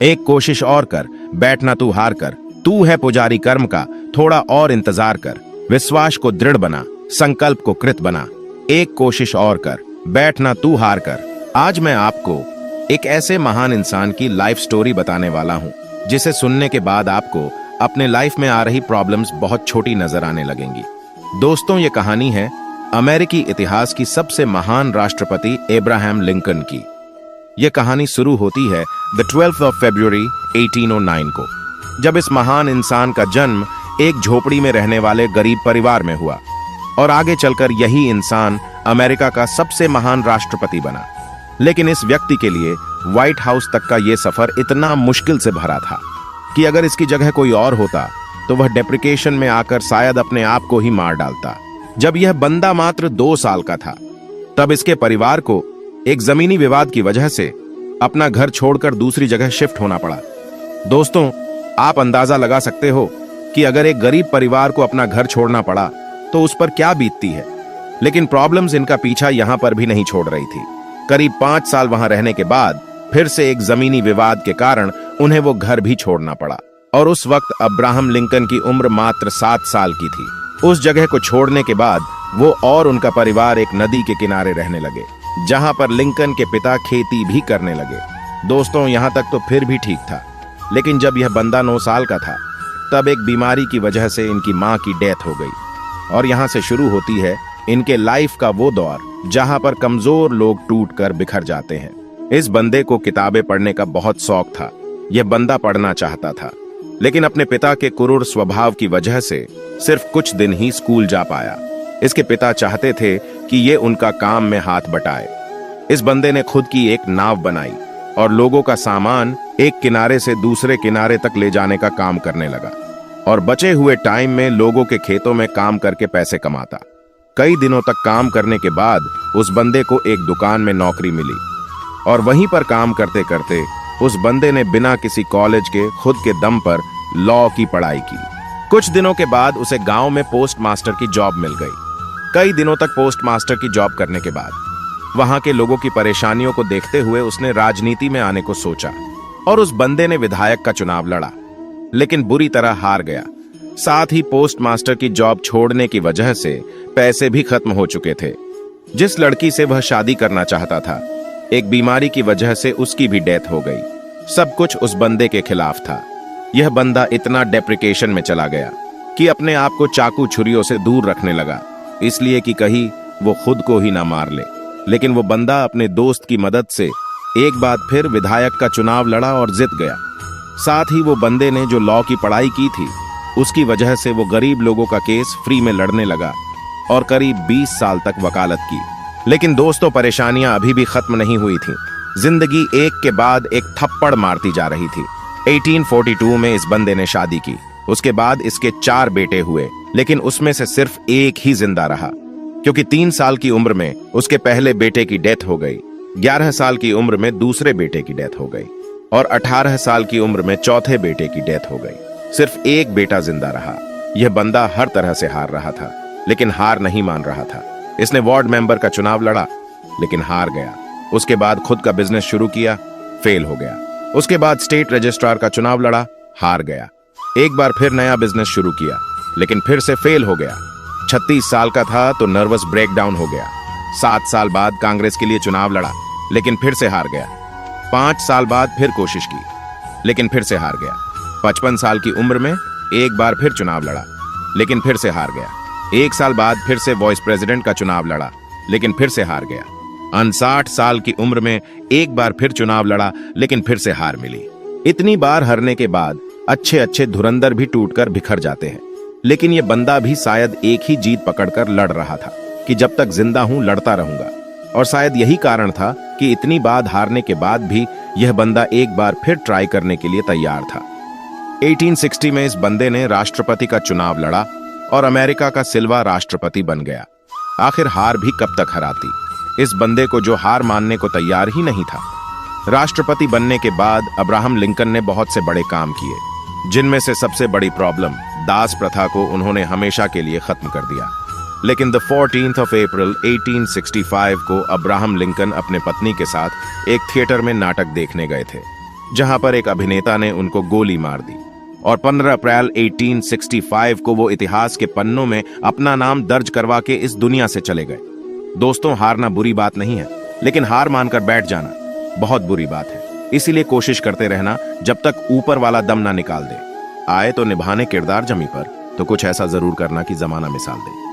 एक कोशिश और कर, बैठना तू हार कर, तू है पुजारी कर्म का, थोड़ा और इंतजार कर, विश्वास को दृढ़ बना, संकल्प को कृत बना, एक कोशिश और कर, बैठना तू हार कर। आज मैं आपको एक ऐसे महान इंसान की लाइफ स्टोरी बताने वाला हूं जिसे सुनने के बाद आपको अपने लाइफ में आ रही प्रॉब्लम्स बहुत छोटी नजर आने लगेंगी। दोस्तों, ये कहानी है अमेरिकी इतिहास की सबसे महान राष्ट्रपति अब्राहम लिंकन की। यह कहानी शुरू होती है द 12th of February 1809 को, जब इस महान इंसान का जन्म एक झोपड़ी में रहने वाले गरीब परिवार में हुआ और आगे चलकर यही इंसान अमेरिका का सबसे महान राष्ट्रपति बना। लेकिन इस व्यक्ति के लिए व्हाइट हाउस तक का यह सफर इतना मुश्किल से भरा था कि अगर इसकी जगह कोई और होता तो वह डिप्रेशन में आकर शायद अपने आप को ही मार डालता। जब यह बंदा मात्र 2 साल का था, तब इसके परिवार को एक जमीनी विवाद की वजह से अपना घर छोड़कर दूसरी जगह शिफ्ट होना पड़ा। दोस्तों, आप अंदाजा लगा सकते हो कि अगर एक गरीब परिवार को अपना घर छोड़ना पड़ा तो उस पर क्या बीतती है। लेकिन प्रॉब्लम्स इनका पीछा यहां पर भी नहीं छोड़ रही थी। करीब 5 साल वहां रहने के बाद फिर से एक जमीनी विवाद के कारण उन्हें वो घर भी छोड़ना पड़ा और उस वक्त अब्राहम लिंकन की उम्र मात्र 7 साल की थी। उस जगह को छोड़ने के बाद वो और उनका परिवार एक नदी के किनारे रहने लगे, जहां पर लिंकन के पिता खेती भी करने लगे। दोस्तों, यहां तक तो फिर भी ठीक था, लेकिन जब यह बंदा 9 साल का था तब एक बीमारी की वजह से इनकी मां की डेथ हो गई और यहां से शुरू होती है इनके लाइफ का वो दौर जहां पर कमजोर लोग टूट कर बिखर जाते हैं। इस बंदे को किताबें पढ़ने का बहुत शौक था। यह बंदा पढ़ना चाहता था, लेकिन अपने पिता के क्रूर स्वभाव की वजह से सिर्फ कुछ दिन ही स्कूल जा पाया। इसके पिता चाहते थे कि ये उनका काम में हाथ बटाए। इस बंदे ने खुद की एक नाव बनाई और लोगों का सामान एक किनारे से दूसरे किनारे तक ले जाने का काम करने लगा और बचे हुए टाइम में लोगों के खेतों में काम करके पैसे कमाता। कई दिनों तक काम करने के बाद उस बंदे को एक दुकान में नौकरी मिली और वहीं पर काम करते करते उस बंदे ने बिना किसी कॉलेज के खुद के दम पर लॉ की पढ़ाई की। कुछ दिनों के बाद उसे गांव में पोस्ट मास्टर की जॉब मिल गई। कई दिनों तक पोस्ट मास्टर की जॉब करने के बाद वहां के लोगों की परेशानियों को देखते हुए उसने राजनीति में आने को सोचा और उस बंदे ने विधायक का चुनाव लड़ा, लेकिन बुरी तरह हार गया। साथ ही पोस्ट मास्टर की जॉब छोड़ने की वजह से पैसे भी खत्म हो चुके थे। जिस लड़की से वह शादी करना चाहता था, एक बीमारी की वजह से उसकी भी डेथ हो गई। सब कुछ उस बंदे के खिलाफ था। यह बंदा इतना डिप्रेशन में चला गया कि अपने आप को चाकू छुरियों से दूर रखने लगा, इसलिए कि कहीं वो खुद को ही ना मार ले। लेकिन वो बंदा अपने दोस्त की मदद से एक बार फिर विधायक का चुनाव लड़ा और जीत गया। साथ ही वो बंदे ने जो लॉ की पढ़ाई की थी, उसकी वजह से वो गरीब लोगों का केस फ्री में लड़ने लगा और करीब 20 साल तक वकालत की। लेकिन दोस्तों, परेशानियां अभी भी खत्म नहीं हुई थी। जिंदगी एक के बाद एक थप्पड़ मारती जा रही थी। 1842 में इस बंदे ने शादी की। उसके बाद इसके 4 बेटे हुए, लेकिन उसमें से सिर्फ एक ही जिंदा रहा, क्योंकि 3 साल की उम्र में उसके पहले बेटे की डेथ हो गई, 11 साल की उम्र में दूसरे बेटे की डेथ हो गई और 18 साल की उम्र में चौथे बेटे की डेथ हो गई। सिर्फ एक बेटा जिंदा रहा। यह बंदा हर तरह से हार रहा था, लेकिन हार नहीं मान रहा था। इसने वार्ड मेंबर का चुनाव लड़ा, लेकिन हार गया। उसके बाद खुद का बिजनेस शुरू किया, फेल हो गया। उसके बाद स्टेट रजिस्ट्रार का चुनाव लड़ा, हार गया। एक बार फिर नया बिजनेस शुरू किया, लेकिन फिर से फेल हो गया। 36 साल का था तो नर्वस ब्रेकडाउन हो गया। 7 साल बाद कांग्रेस के लिए चुनाव लड़ा, लेकिन फिर से हार गया। 5 साल बाद फिर कोशिश की, लेकिन फिर से हार गया। 55 साल की उम्र में एक बार फिर चुनाव लड़ा, लेकिन फिर से हार गया। 1 साल बाद फिर से वाइस प्रेसिडेंट का चुनाव लड़ा, लेकिन फिर से हार गया। 59 साल की उम्र में एक बार फिर चुनाव लड़ा, लेकिन फिर से हार मिली। इतनी बार हारने के बाद अच्छे अच्छे धुरंधर भी टूटकर बिखर जाते हैं, लेकिन यह बंदा भी शायद एक ही जीत पकड़कर लड़ रहा था कि जब तक जिंदा हूं लड़ता रहूंगा। और शायद यही कारण था कि इतनी बार हारने के बाद भी यह बंदा एक बार फिर ट्राई करने के लिए तैयार था। 1860 में इस बंदे ने राष्ट्रपति का चुनाव लड़ा और अमेरिका का 6वां राष्ट्रपति बन गया। आखिर हार भी कब तक हराती इस बंदे को, जो हार मानने को तैयार ही नहीं था। राष्ट्रपति बनने के बाद अब्राहम लिंकन ने बहुत से बड़े काम किए, जिनमें से सबसे बड़ी प्रॉब्लम दास प्रथा को उन्होंने हमेशा के लिए खत्म कर दिया। लेकिन द 14th of April 1865 को अब्राहम लिंकन अपने पत्नी के साथ एक थिएटर में नाटक देखने गए थे। जहां पर एक अभिनेता ने उनको गोली मार दी और 15 अप्रैल 1865 को वो इतिहास के पन्नों में अपना नाम दर्ज करवा के इस दुनिया से चले गए। दोस्तों, हारना बुरी बात नहीं है, लेकिन हार मानकर बैठ जाना बहुत बुरी बात है। इसीलिए कोशिश करते रहना जब तक ऊपर वाला दम ना निकाल दे। आए तो निभाने किरदार जमी पर, तो कुछ ऐसा जरूर करना कि जमाना मिसाल दे।